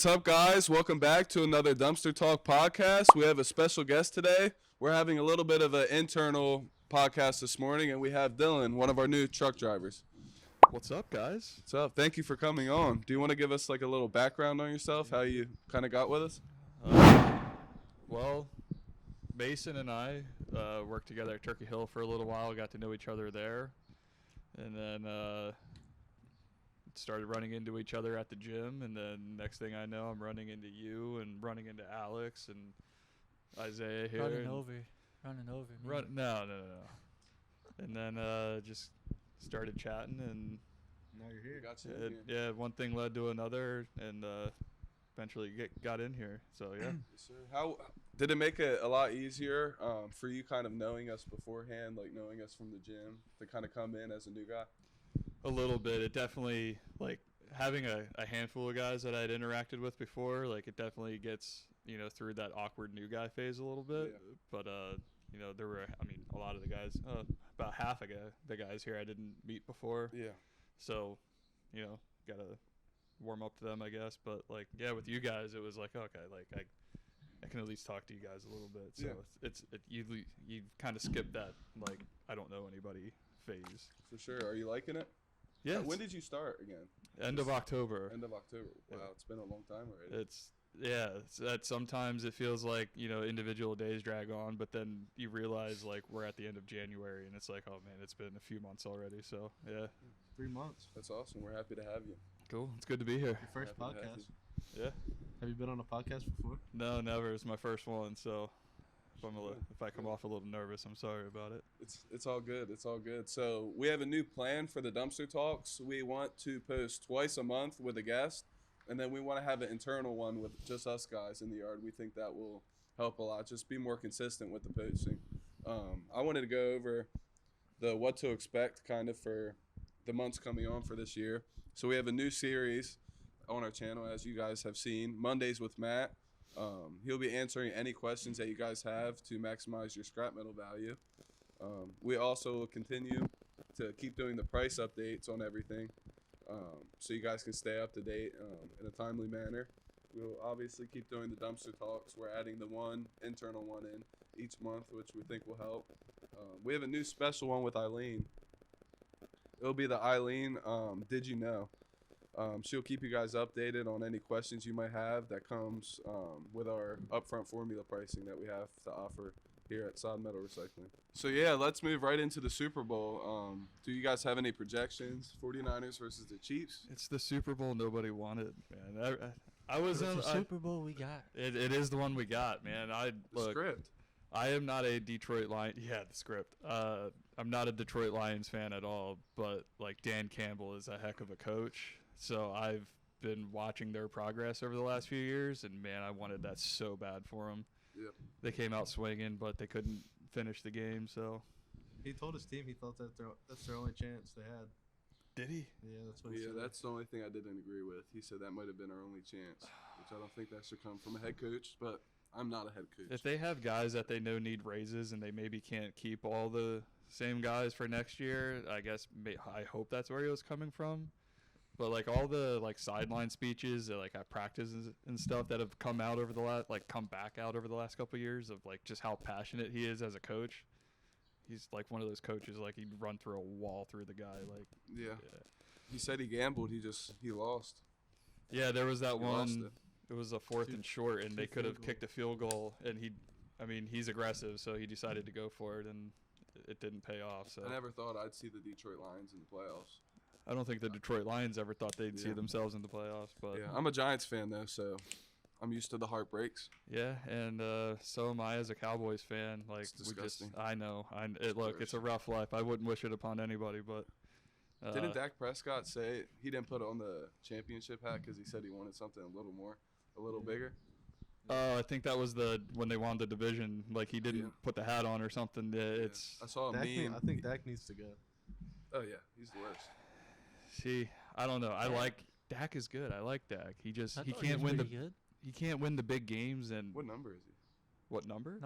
What's up, guys? Welcome back to another Dumpster Talk podcast. We have a special guest today. We're having a little bit of an internal podcast this morning, and we have Dylan, one of our new truck drivers. What's up, guys? What's up? Thank you for coming on. Do you want to give us like a little background on yourself, how you kind of got with us? Well, Mason and I worked together at Turkey Hill for a little while, got to know each other there, and then started running into each other at the gym, and then next thing I know, I'm running into you and running into Alex and Isaiah here. Running over me. No. And then just started chatting, and Now you're here. yeah, one thing led to another, and eventually got in here. So yeah. Yes, sir. How did it make it a lot easier for you, kind of knowing us beforehand, like knowing us from the gym, to kind of come in as a new guy? A little bit. It definitely, like, having a handful of guys that I'd interacted with before, like, it definitely gets, through that awkward new guy phase a little bit. Yeah. But, there were, a lot of the guys, about half of the guys here I didn't meet before. Yeah. So, got to warm up to them, I guess. But, like, yeah, with you guys, it was like, okay, like, I can at least talk to you guys a little bit. So yeah. you kind of skip that, like, I don't know anybody phase. For sure. Are you liking it? Yeah. When did you start again? End of October. End of October. Wow, Yeah. It's been a long time already. It's that sometimes it feels like, individual days drag on, but then you realize, like, we're at the end of January, and it's like, oh, man, it's been a few months already. So, yeah. 3 months. That's awesome. We're happy to have you. Cool. It's good to be here. Your first Happy to have podcast. Yeah. Have you been on a podcast before? No, never. It's my first one, so if I come off a little nervous, I'm sorry about it. It's all good. It's all good. So we have a new plan for the Dumpster Talks. We want to post twice a month with a guest, and then we want to have an internal one with just us guys in the yard. We think that will help a lot. Just be more consistent with the posting. I wanted to go over the what to expect kind of for the months coming on for this year. So we have a new series on our channel, as you guys have seen, Mondays with Matt. He'll be answering any questions that you guys have to maximize your scrap metal value. We also will continue to keep doing the price updates on everything, so you guys can stay up to date in a timely manner. We'll obviously keep doing the dumpster talks. We're adding the one internal one in each month, which we think will help. We have a new special one with Aileen. It'll be the Aileen Did You Know? She'll keep you guys updated on any questions you might have that comes with our upfront formula pricing that we have to offer here at Sahd Metal Recycling. So, yeah, let's move right into the Super Bowl. Do you guys have any projections? 49ers versus the Chiefs? It's the Super Bowl nobody wanted, man. I was in the Super Bowl we got. It is the one we got, man. Script. I am not a Detroit Lions. Yeah, the script. I'm not a Detroit Lions fan at all, but, like, Dan Campbell is a heck of a coach. So I've been watching their progress over the last few years, and, man, I wanted that so bad for them. Yep. They came out swinging, but they couldn't finish the game, so. He told his team he thought that's their only chance they had. Did he? Yeah, that's what he said. Yeah, that's the only thing I didn't agree with. He said that might have been our only chance, which I don't think that should come from a head coach, but I'm not a head coach. If they have guys that they know need raises and they maybe can't keep all the same guys for next year, I guess I hope that's where he was coming from. But, like, all the, like, sideline speeches like at practices and stuff that have come back out over the last couple of years of, like, just how passionate he is as a coach. He's, like, one of those coaches, like, he'd run through a wall through the guy. Like, yeah. He said he gambled. He lost. Yeah, there was that He one. lost it. It was a fourth and short, and they could have kicked a field goal. And he's aggressive, so he decided to go for it, and it didn't pay off. So I never thought I'd see the Detroit Lions in the playoffs. I don't think the Detroit Lions ever thought they'd see themselves in the playoffs. But yeah, I'm a Giants fan, though, so I'm used to the heartbreaks. Yeah, and so am I as a Cowboys fan. Like, It's disgusting. I know. It's a rough life. I wouldn't wish it upon anybody, but. Didn't Dak Prescott say he didn't put on the championship hat because he said he wanted something a little bigger? I think that was when they won the division. Like, he didn't put the hat on or something. It's. I saw a meme. I think Dak needs to go. Oh yeah, he's the worst. See, I don't know. Dak is good. I like Dak. He can't win He can't win the big games. And what number is he? What number?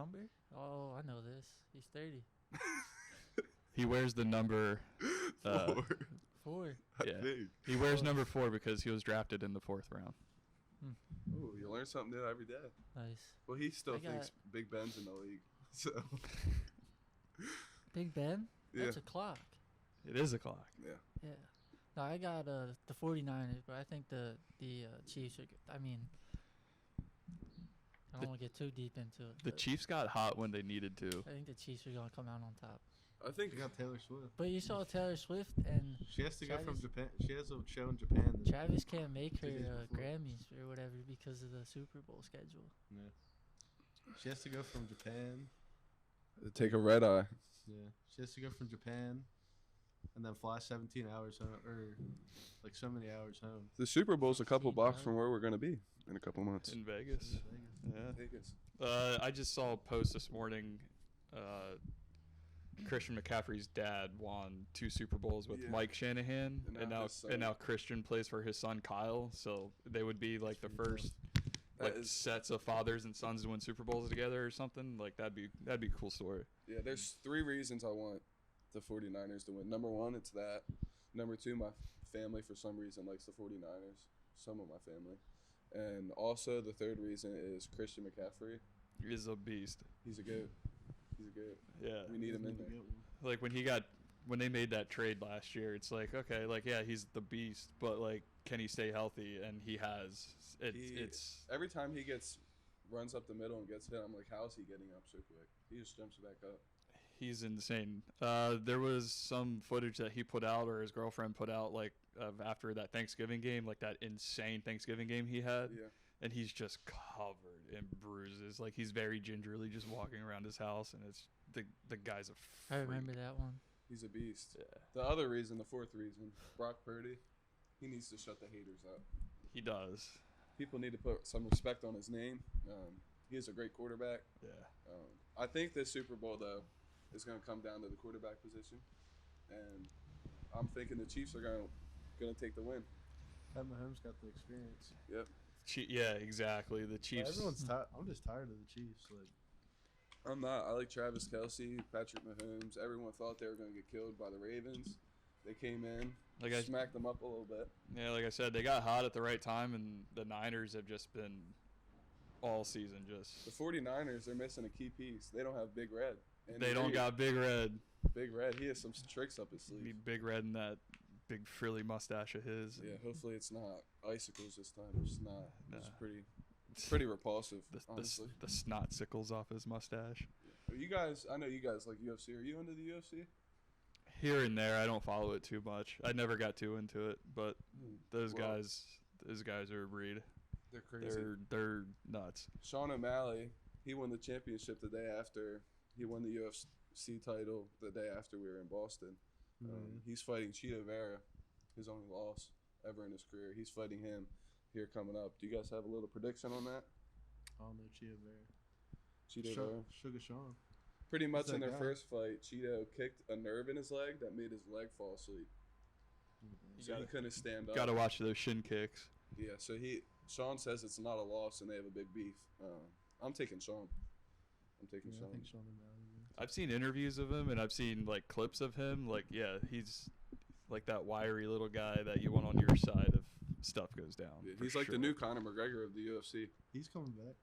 Oh, I know this. He's 30. He wears the number 4. Yeah. He wears number 4 because he was drafted in the 4th round. learn something new every day. Nice. Well, he still I got- thinks Big Ben's in the league. So Big Ben? yeah, That's a clock. It is a clock. yeah. Yeah. No, I got the 49ers, but I think the Chiefs are good. I mean, I don't want to get too deep into it. The but Chiefs got hot when they needed to. I think the Chiefs are going to come out on top. I think They got Taylor Swift. But you saw Taylor Swift, and She has to go from Travis- Japan. She has a show in Japan. that- Travis can't make her 2 days before. Grammys or whatever because of the Super Bowl schedule. Yeah. She has to go from Japan. take a red eye. Yeah. She has to go from Japan, and then fly 17 hours home, or like so many hours home. The Super Bowl's a couple Steve blocks Young. from where we're gonna be in a couple months. In Vegas. Yeah. Vegas. I just saw a post this morning. Christian McCaffrey's dad won 2 Super Bowls with Yeah. Mike Shanahan, And and now now his son. and now Christian plays for his son Kyle. So they would be like the That's pretty first That like is- sets of fathers and sons to win Super Bowls together or something. Like that'd be a cool story. Yeah, there's 3 reasons I want the 49ers to win. Number 1, it's that. Number 2, my family for some reason likes the 49ers. Some of my family. And also the third reason is Christian McCaffrey. He's a beast. He's a goat. He's a goat. Yeah. We need him in to there. get one. Like when they made that trade last year, it's like, okay, like yeah, he's the beast, but like can he stay healthy? And he has. It's Every time he runs up the middle and gets hit, I'm like, how is he getting up so quick? He just jumps back up. he's insane. There was some footage that he put out or his girlfriend put out like of after that Thanksgiving game, like that insane Thanksgiving game he had. Yeah. And he's just covered in bruises. Like he's very gingerly just walking around his house, and it's the guy's a I freak. remember that one. He's a beast. Yeah, The other reason, the fourth reason, Brock Purdy, he needs to shut the haters up. he does. People need to put some respect on his name. He is a great quarterback. Yeah, I think this Super Bowl, though, is going to come down to the quarterback position. And I'm thinking the Chiefs are going to take the win. Pat Mahomes got the experience. Yep. yeah, exactly. The Chiefs. Everyone's tired. I'm just tired of the Chiefs. Like, I'm not. I like Travis Kelce, Patrick Mahomes. Everyone thought they were going to get killed by the Ravens. They came in, Like I- smacked them up a little bit. Yeah, like I said, they got hot at the right time, and the Niners have just been all season just. The 49ers, they're missing a key piece. They don't have Big Red. And They don't got Big Red. Big Red. He has some tricks up his sleeve. Need Big Red and that big frilly mustache of his. Yeah, hopefully it's not icicles this time. It's not. It's Nah. pretty repulsive, The honestly. snot sickles off his mustache. You guys, I know you guys like UFC. Are you into the UFC? Here and there, I don't follow it too much. I never got too into it, but those Well, guys are a breed. They're crazy. They're nuts. Sean O'Malley, he won the championship the day after he won the UFC title. The day after we were in Boston, he's fighting Cheeto Vera, his only loss ever in his career. He's fighting him here coming up. Do you guys have a little prediction on that? I don't know, Chia Bear. Cheeto Vera. Sugar Sean. Pretty much Who's in that their guy? first fight, Cheeto kicked a nerve in his leg that made his leg fall asleep. So he couldn't stand up. Got to watch those shin kicks. Yeah, so Sean says it's not a loss and they have a big beef. I'm taking Sean. I'm taking Yeah, Sean. I think Sean and Malley. I've seen interviews of him, and I've seen like clips of him. Like, yeah, he's like that wiry little guy that you want on your side if stuff goes down. Yeah, for he's like the sure. new Conor McGregor of the UFC. He's coming back.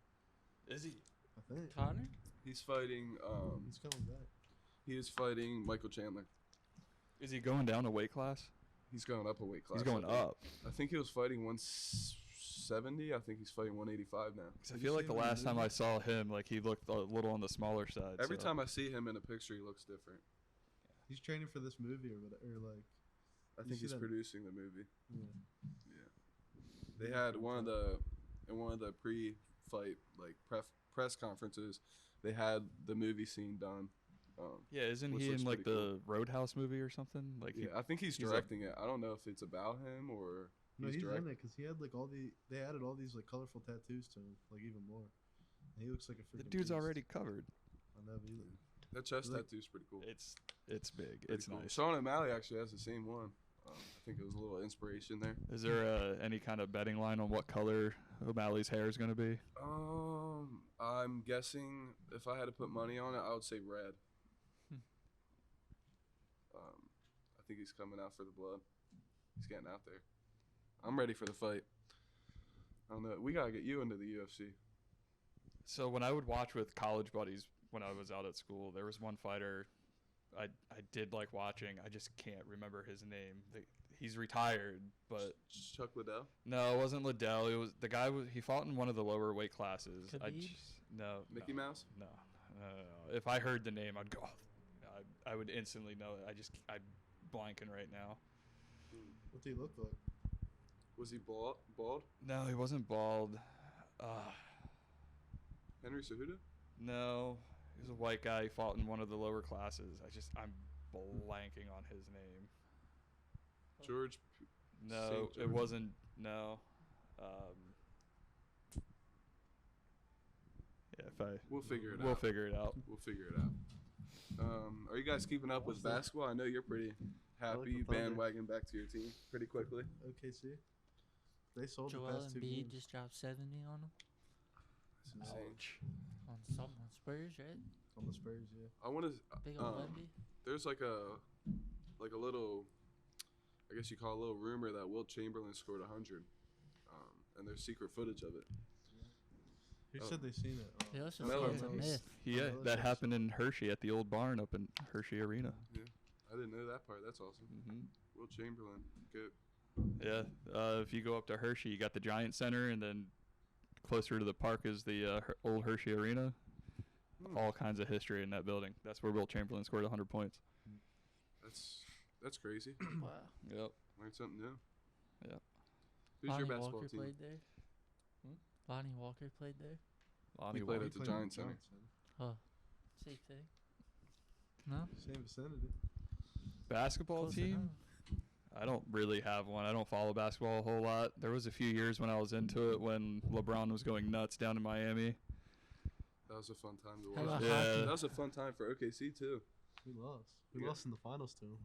Is he? I think. Connor? He's fighting. He's coming back. He is fighting Michael Chandler. Is he going down a weight class? He's going up a weight class. He's going I think. up. I think he was fighting 170. I think he's fighting 185 now. 'Cause I Did feel you like see the him in the last time movie? I saw him, like he looked a little on the smaller side. Every so. time I see him in a picture, he looks different. He's training for this movie or whatever. Or like, I You think see he's that- producing the movie. yeah. They had one of the pre-fight like press conferences. They had the movie scene done. Yeah, isn't Which he looks in like pretty the Roadhouse movie or something? Like Yeah, I think he's he's directing it. I don't know if it's about him or No, he's directing. in it because he had like they added all these like colorful tattoos to him, like even more. And he looks like a freaking. the dude's beast. already covered. I know, but he, That chest Like- tattoo's pretty cool. It's big. Pretty It's cool. nice. Sean O'Malley actually has the same one. I think it was a little inspiration there. Is there any kind of betting line on what color O'Malley's hair is going to be? I'm guessing if I had to put money on it, I would say red. I think he's coming out for the blood. He's getting out there. I'm ready for the fight. I don't know. We gotta get you into the UFC. So when I would watch with college buddies when I was out at school, there was one fighter I did like watching. I just can't remember his name. He's retired, but Chuck Liddell. no, it wasn't Liddell. It was the guy. He fought in one of the lower weight classes. Khabib? No. Mickey Mouse. No. If I heard the name, I'd go. I would instantly know it. I'm blanking right now. What did he look like? Was he bald? No, he wasn't bald. Henry Cejudo? No, he was a white guy. He fought in one of the lower classes. I'm blanking on his name. George? No, St. George? it wasn't. No. Yeah, We'll figure it out. We'll figure it out. We'll figure it out. Are you guys keeping up with basketball? I know you're pretty like happy. the You Thunder. bandwagon back to your team pretty quickly. OKC. They sold Joel the past 2 Embiid games. just dropped 70 on him. That's insane. On Spurs, right? On the Spurs, yeah. I want to. Big old Embiid. There's like a little, I guess you call it a little rumor that Wilt Chamberlain scored 100, and there's secret footage of it. Who Oh. said they seen it? They also Melo said it's a knows. myth. Yeah, Oh, that okay. happened in Hershey at the old barn up in Hershey Arena. I didn't know that part. That's awesome. hmm Wilt Chamberlain, good. Yeah, if you go up to Hershey, you got the Giant Center, and then closer to the park is the old Hershey Arena. Hmm. All kinds of history in that building. That's where Wilt Chamberlain scored 100 points. That's crazy. Wow. Yep. Learned something new. Yeah. Who's Lonnie your basketball Walker team? played there. Lonnie Walker played there. Lonnie He played Walker. at the Giant Center. Oh, same thing. No. Same vicinity. Basketball Close team? enough. I don't really have one. I don't follow basketball a whole lot. There was a few years when I was into it when LeBron was going nuts down in Miami. That was a fun time to How watch. about Yeah. hockey? That was a fun time for OKC too. We lost. We Yeah. lost in the finals to him.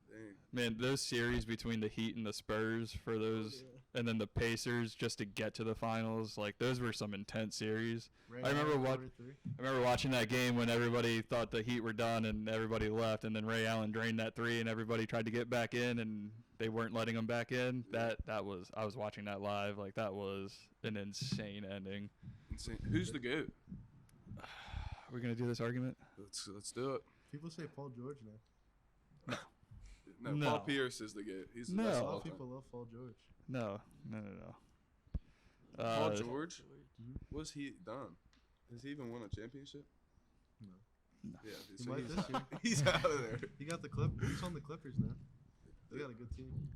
Dang. Man, those series between the Heat and the Spurs for those, and then the Pacers just to get to the finals, like those were some intense series. I remember I remember watching that game when everybody thought the Heat were done and everybody left, and then Ray Allen drained that three, and everybody tried to get back in, and they weren't letting them back in. That was I was watching that live. Like that was an insane ending. Insane. Who's the GOAT? Are we gonna do this argument? Let's do it. People say Paul George now. No, No. Paul Pierce is the GOAT. He's the No. best A of lot all of time. people love Paul George. No. Paul George? Mhm. What's he done? Has he even won a championship? No. Yeah, He so might he's, this year. he's out of there. He got the Clippers. He's on the Clippers now. They got a good team.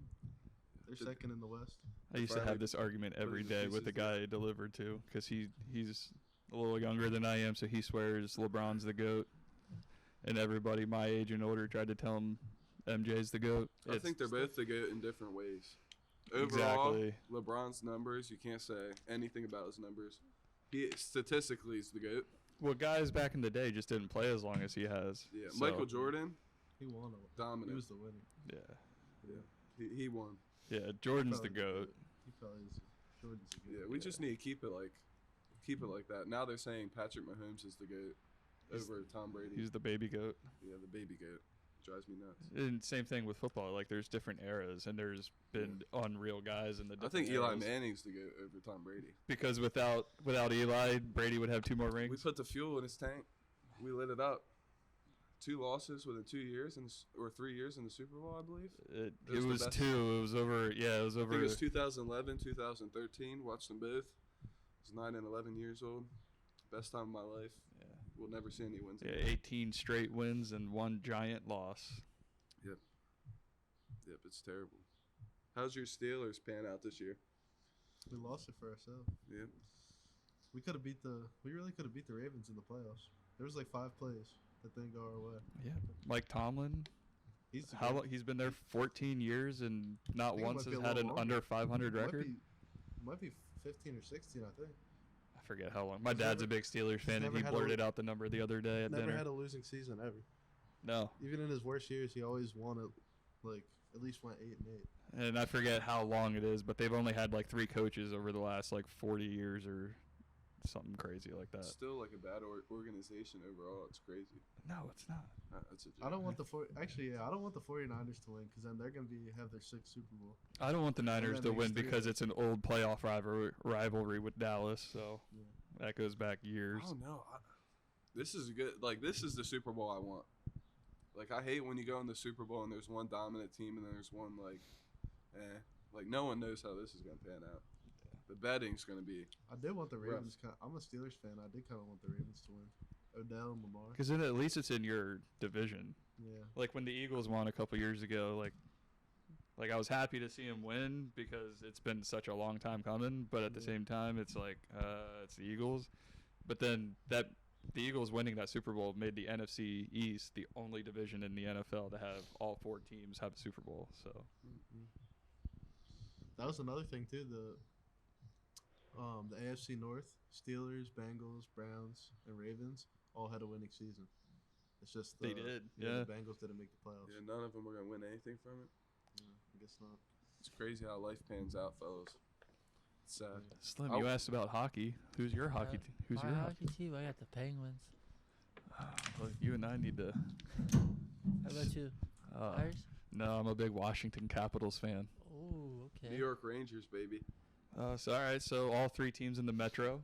They're Did- second in the West. I used to Finally have this argument put every in the day with the pieces guy I delivered to because he's a little younger than I am, so he swears LeBron's the GOAT, and everybody my age and older tried to tell him MJ's the GOAT. I think they're both the GOAT in different ways. Overall, Exactly. LeBron's numbers, you can't say anything about his numbers. He statistically is the GOAT. Well, guys back in the day just didn't play as long as he has. Yeah, so, Michael Jordan, He won a lot. He dominant. was the winner. Yeah, He won. yeah. Jordan's the Probably GOAT. He probably is. Jordan's a good. Yeah, we just need to keep it like that. Now they're saying Patrick Mahomes is the GOAT over Tom Brady. He's the baby GOAT. Yeah, the baby GOAT. Drives me nuts. And same thing with football. Like there's different eras, and there's been unreal guys in the. I Different think Eli eras. Manning's the GOAT over Tom Brady. Because without Eli, Brady would have 2 more rings. We put the fuel in his tank. We lit it up. 2 losses within 2 years or 3 years in the Super Bowl, I believe. It was the was best. 2. It was over. Yeah, it was I over. think it was 2011, 2013. Watched them both. I was 9 and 11 years old. Best time of my life. Yeah. We'll never see any wins. Yeah, again. 18 straight wins and 1 giant loss. Yep, it's terrible. How's your Steelers pan out this year? We lost it for ourselves. Yeah. We could have beat the. We really could have beat the Ravens in the playoffs. There was like 5 plays that didn't go our way. Yeah, Mike Tomlin. He's the How good- long? He's been there 14 years and not think it once might has be a had an little under longer. 500 Might record. Might be 15 or 16, I think. I forget how long. My He's dad's never- a big Steelers fan, and never he had a blurted out the number the other day at Never dinner. had a losing season ever. No, Even in his worst years, he always won it. Like at least went 8-8. and I forget how long it is, but they've only had like 3 coaches over the last like 40 years or something crazy like that. It's still like a bad organization overall. It's crazy. No, it's not. That's a joke. I don't want the 49ers to win because then they're gonna have their 6th Super Bowl. I don't want the Niners that to win makes three because of it's an old playoff rivalry with Dallas, so that goes back years. I don't know. This is good. Like, this is the Super Bowl I want. Like, I hate when you go in the Super Bowl and there's one dominant team and then there's one, like, Like, no one knows how this is going to pan out. The betting's going to be I did want the rough. Ravens. I'm a Steelers fan. I did kind of want the Ravens to win. Odell and Lamar. Because then at least it's in your division. Yeah. Like when the Eagles won a couple years ago, like I was happy to see them win because it's been such a long time coming. But at the same time, it's like it's the Eagles. But then the Eagles winning that Super Bowl made the NFC East the only division in the NFL to have all 4 teams have a Super Bowl. So That was another thing too. The AFC North, Steelers, Bengals, Browns, and Ravens all had a winning season. It's just they did, yeah. The Bengals didn't make the playoffs. Yeah, none of them are going to win anything from it. I guess not. It's crazy how life pans out, fellas. It's sad. Slim, you asked about hockey. Who's your hockey? Who's my your hockey team? I got the Penguins. Well, you and I need to. How about you? Flyers? No, I'm a big Washington Capitals fan. Oh, okay. New York Rangers, baby. So all right, so all 3 teams in the Metro,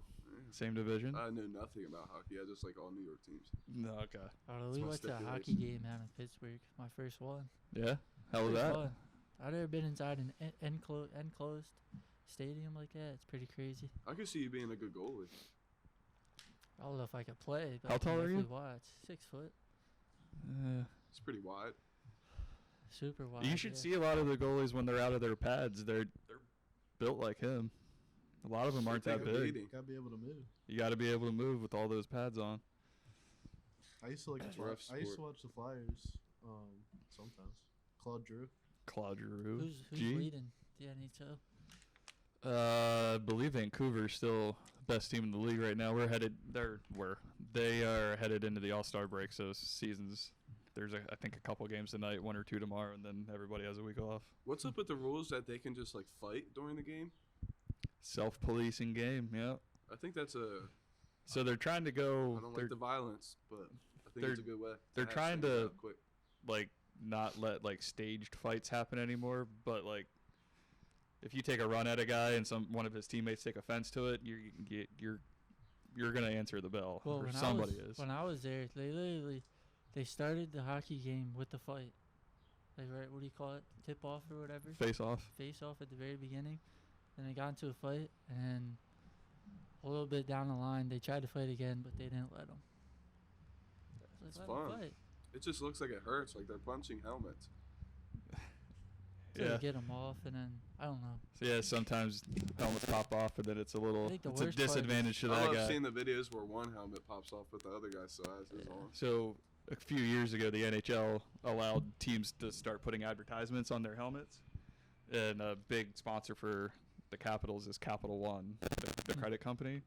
same division. I know nothing about hockey. I just like all New York teams. No, okay. Oh, That's we my went to a hockey game out in Pittsburgh. My first one. Yeah, how was Pretty that? fun. I've never been inside an enclosed stadium like that. It's pretty crazy. I could see you being a good goalie. I don't know if I could play, but How I can tall are you? definitely watch. 6 foot. It's pretty wide. Super wide. You should yeah. see a lot of the goalies when they're out of their pads. They're built like him. A lot of them aren't that They're big. beating. Gotta be able to move. You got to be able to move with all those pads on. I used to like. It's a rough I used to sport. watch the Flyers. Sometimes. Claude Drew. Claude Giroux. Who's G? leading the NHL? I believe Vancouver's still best team in the league right now. They are headed into the All-Star break, so seasons. There's I think a couple games tonight, 1 or 2 tomorrow, and then everybody has a week off. What's up with the rules that they can just like fight during the game? Self-policing game, yeah. I think that's a. So they're trying to go. I don't they're like the violence, but I think they're- it's a good way. they're hash trying things to- out quick. like not let like staged fights happen anymore, but like if you take a run at a guy and one of his teammates take offense to it, you're gonna answer the bell, Well, or when somebody I was, is. When I was there, they started the hockey game with the fight. Like, right, what do you call it? Tip off or whatever? Face off. Face off at the very beginning. Then they got into a fight, and a little bit down the line, they tried to fight again, but they didn't let them. It's fun. It just looks like it hurts, like they're punching helmets. Yeah. Get them off, and then I don't know. So yeah, sometimes helmets pop off, and then it's a little. think the It's a worst part is- disadvantage to I that love guy. seeing the videos where one helmet pops off, but the other guy still has his on. So a few years ago, the NHL allowed teams to start putting advertisements on their helmets, and a big sponsor for the Capitals is Capital One, the credit company.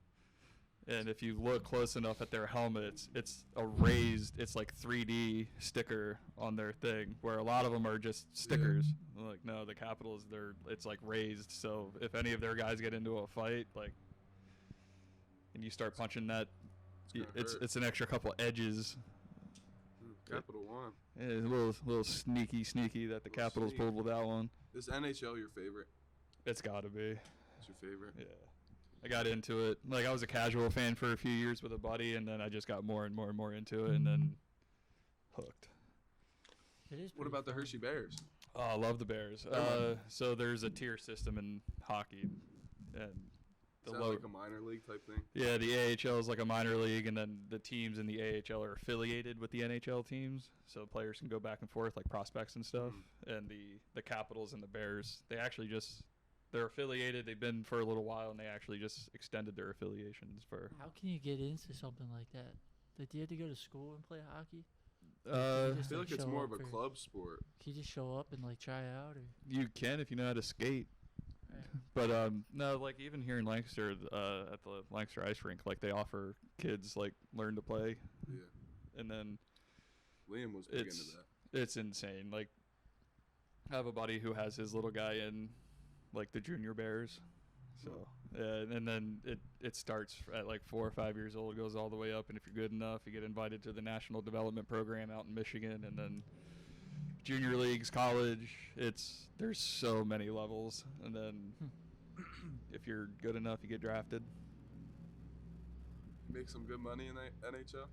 And if you look close enough at their helmets, it's a raised, it's like 3D sticker on their thing, where a lot of them are just stickers. Like, no, the Capitals, it's like raised. So if any of their guys get into a fight, like, and you start punching that, gonna hurt. it's an extra couple edges. Capital One. Yeah, it's a little sneaky that the Little Capitals sneak. pulled with that one. Is NHL your favorite? It's got to be. It's your favorite? Yeah. I got into it. Like, I was a casual fan for a few years with a buddy, and then I just got more and more and more into it, and then hooked. It is. What pretty about the fun. Hershey Bears? Oh, I love the Bears. So there's a tier system in hockey, and Is that like a minor league type thing? yeah, the AHL is like a minor league, and then the teams in the AHL are affiliated with the NHL teams, so players can go back and forth like prospects and stuff. And the Capitals and the Bears, they're affiliated. They've been for a little while, and they actually just extended their affiliations for. How can you get into something like that? Like, do you have to go to school and play hockey? I just, feel like, like it's show more up of a for- club sport. Can you just show up and like try out, or? You can if you know how to skate. Right. But no, like even here in Lancaster, at the Lancaster Ice Rink, like they offer kids like learn to play, Yeah. and then Liam was big into It's- that. it's insane. Like I have a buddy who has his little guy in like the junior Bears, so And then it starts at like 4 or 5 years old, goes all the way up, and if you're good enough, you get invited to the National Development Program out in Michigan, and then junior leagues, college. There's so many levels, and then if you're good enough, you get drafted. Make some good money in the NHL.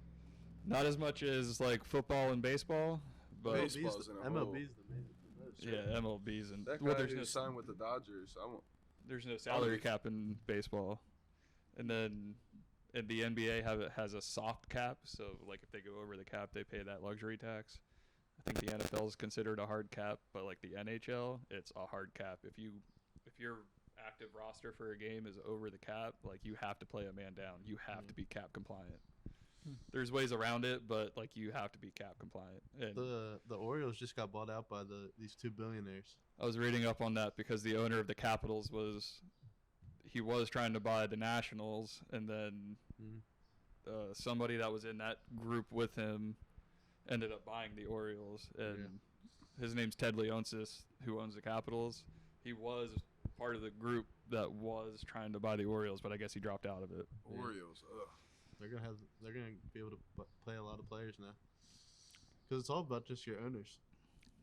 Not as much as like football and baseball, but Baseball's in a hole. MLB's the main. yeah, MLB's and That guy there's who no signed with the Dodgers, there's no salary cap in baseball, and then and the NBA has a soft cap, so like if they go over the cap, they pay that luxury tax. I think the NFL is considered a hard cap, but like the NHL, it's a hard cap. If your active roster for a game is over the cap, like you have to play a man down. You have to be cap compliant. There's ways around it, but like you have to be cap compliant. And The Orioles just got bought out by these two billionaires. I was reading up on that because the owner of the Capitals was trying to buy the Nationals, and then somebody that was in that group with him ended up buying the Orioles, and his name's Ted Leonsis, who owns the Capitals. He was part of the group that was trying to buy the Orioles, but I guess he dropped out of it. Orioles. Ugh. They're gonna be able to play a lot of players now, because it's all about just your owners,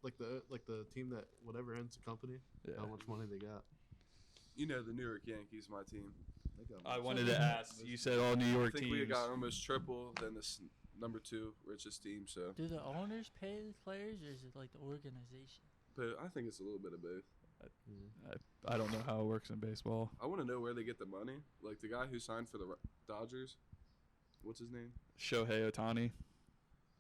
like the team that whatever owns the company, how much money they got. You know the New York Yankees, my team. I wanted to ask. You said all New York I think teams. we got almost triple than the number 2 richest team. So. Do the owners pay the players, or is it like the organization? But I think it's a little bit of both. I don't know how it works in baseball. I want to know where they get the money. Like the guy who signed for the Dodgers. What's his name? Shohei Ohtani.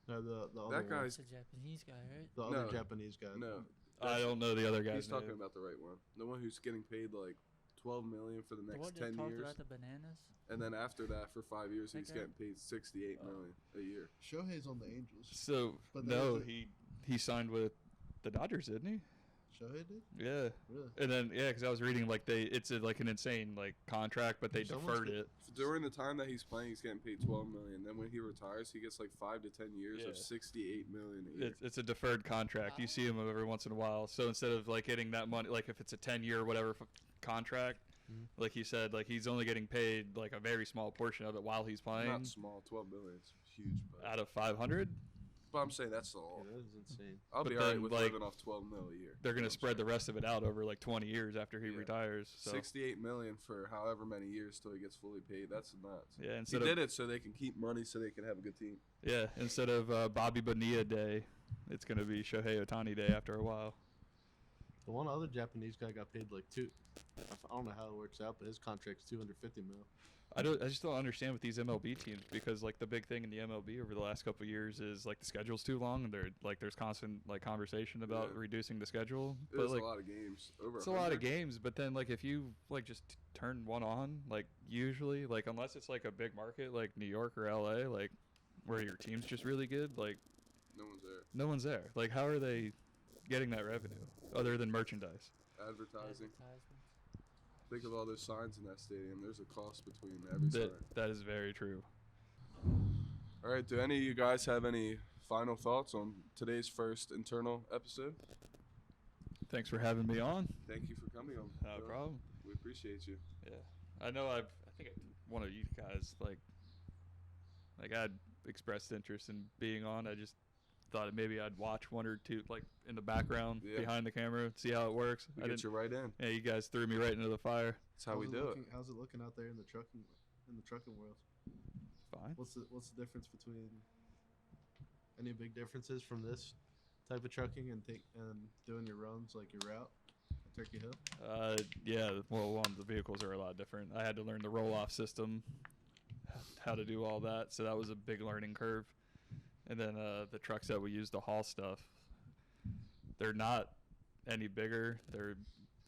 No, the That other guy's. It's a Japanese guy, right? the No. other Japanese guy. No. I don't know the other guy's He's talking name. about the right one. The one who's getting paid like $12 million for the The one next that 10 talked years. about the bananas. And then after that, for 5 years, That he's guy? getting paid $68 million a year. Shohei's on the Angels. So But no, there's he signed with the Dodgers, didn't he? Shohei did? Yeah. Really? And then because I was reading like it's like an insane like contract, but they Someone's deferred get- it. During the time that he's playing, he's getting paid $12 million. Then when he retires, he gets like 5 to 10 years Yeah. of $68 million a year. It's a deferred contract. You see him every once in a while. So instead of like getting that money, like if it's a 10-year whatever contract, like he said, like he's only getting paid like a very small portion of it while he's playing. Not small, $12 million. It's huge. But, Out of 500, but I'm saying that's all. Yeah, that is insane. I'll But be alright then, with like, living off $12 million a year. they're gonna I'm spread the saying. rest of it out over like 20 years after he Yeah. retires. So $68 million for however many years till he gets fully paid. That's nuts. yeah, He instead did of it so they can keep money so they can have a good team. instead of Bobby Bonilla Day, it's gonna be Shohei Ohtani Day after a while. The one other Japanese guy got paid like I don't know how it works out, but his contract's $250 million. I just don't understand with these MLB teams, because like the big thing in the MLB over the last couple of years is like the schedule's too long, and there's constant like conversation about Yeah. reducing the schedule. It But was like a lot of games. Over it's a lot of 100. games, but then like if you like just turn one on, like usually like unless it's like a big market like New York or LA, like where your team's just really good, like No one's there. no one's there. Like how are they getting that revenue other than merchandise? Advertising. Advertisements. Think of all those signs in that stadium. There's a cost between every sign. That is very true. All right. Do any of you guys have any final thoughts on today's first internal episode? Thanks for having me on. Thank you for coming on. No Bill. problem. We appreciate you. Yeah, I know. I think one of you guys like I'd expressed interest in being on. I just thought maybe I'd watch one or two like in the background Yeah. behind the camera, see how it works. We I get didn't. you right in. Yeah, you guys threw me right into the fire. That's how we do it. How's it looking out there in the trucking world? Fine. What's the difference between any big differences from this type of trucking and doing your runs like your route at Turkey Hill? Yeah. Well, one, the vehicles are a lot different. I had to learn the roll-off system, how to do all that. So that was a big learning curve. And then the trucks that we use to haul stuff, they're not any bigger. They're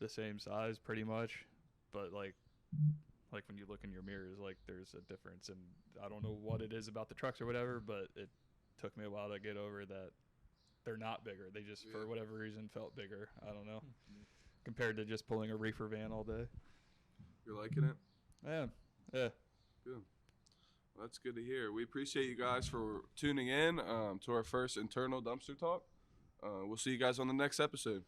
the same size pretty much. But like when you look in your mirrors, like there's a difference. And I don't know what it is about the trucks or whatever, but it took me a while to get over that they're not bigger. They just, for whatever reason, felt bigger. I don't know. Compared to just pulling a reefer van all day. You're liking it? Yeah. Good. Well, that's good to hear. We appreciate you guys for tuning in to our first internal dumpster talk. We'll see you guys on the next episode.